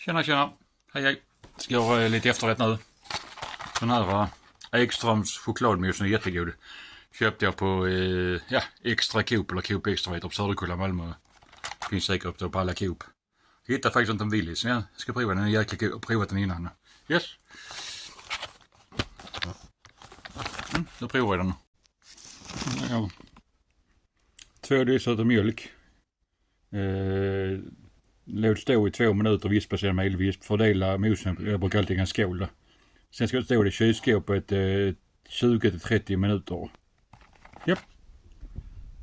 Tjena. Hej. Ska göra lite efterrätt nu. Den här Ekströms chokladmousse är jättegod. Köpte jag på Extra Coop eller Coop Extra på Söderkulla, Malmö. Finns säkert på alla Coop. Jag hittade faktiskt inte en Willys. Jag ska prova den. Jag har jäkligt provat den innan. Yes. Då provar jag den. Ja. 2 deciliter mjölk. Låt stå i 2 minuter, vispa sedan med elvisp. Fördela mosen, jag brukar alltid en skål. Sen ska det stå i kylskåpet 20-30 minuter. Japp.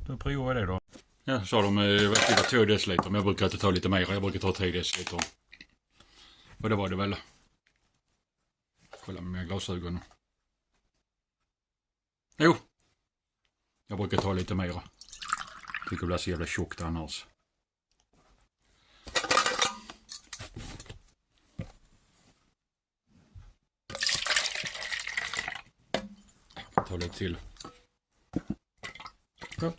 Då provar jag det då. Ja, sa de det var 2 deciliter, men jag brukar inte ta lite mer. Jag brukar ta 3 deciliter. Och det var det väl. Kolla med glasögon. Jo. Jag brukar ta lite mer. Tycker det blir så jävla tjockt annars. Ta lite till. Ja.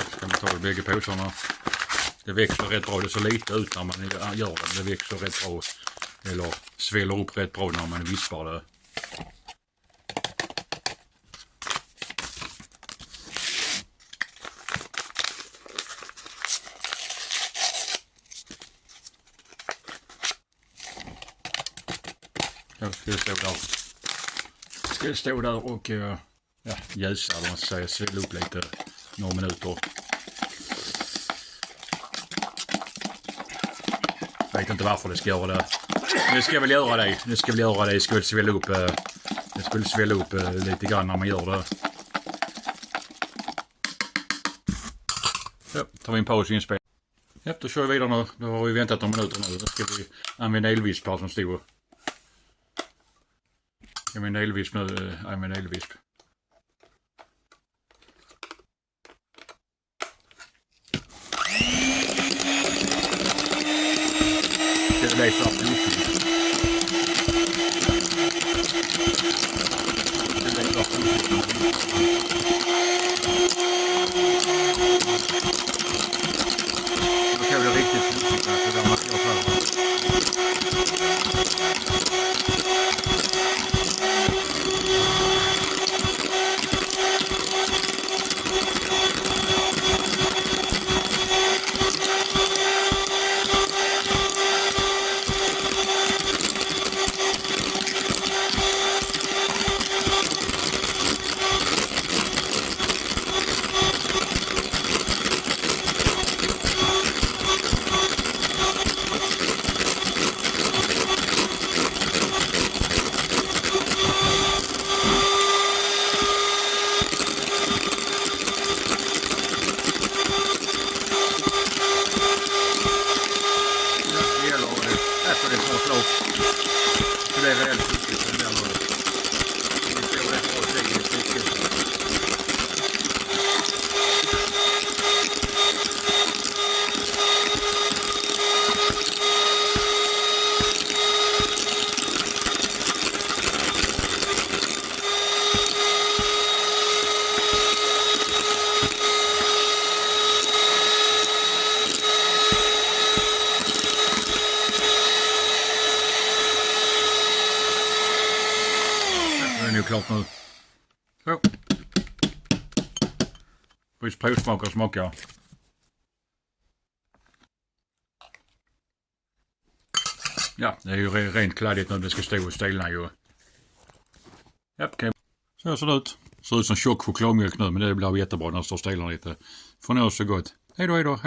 Ska man ta bägge påsarna. Det växer rätt bra. Det ser lite ut när man gör det. Det växer rätt bra. Eller sväller upp rätt bra när man vispar det. Jag ska stå där och jäsa, eller man ska säga, svälla upp lite några minuter. Jag vet inte varför det ska göra det. Men det ska väl göra det. Det ska väl svälla upp lite grann när man gör det. Ja, tar vi en paus i inspel. Ja, då kör vi vidare nu. Då har vi väntat några minuter nu. Då ska vi använda elvisp här som stod. Jag menar elvisp nu. Jag menar elvisp. Det blir så att då kan det riktigt fluffigt här, så där man ska för. Det är väldigt viktigt med den här. Det är rätt bra steg. Det är nu klart nu. Så. Provsmak och smaka. Ja, det är ju rent kladdigt när det ska stå och stelna ju. Japp, okej. Så ser det ut. Ser ut som tjock chokladmjölk nu, men det blir jättebra när det står stelna lite. Får ni så gott. Hej då.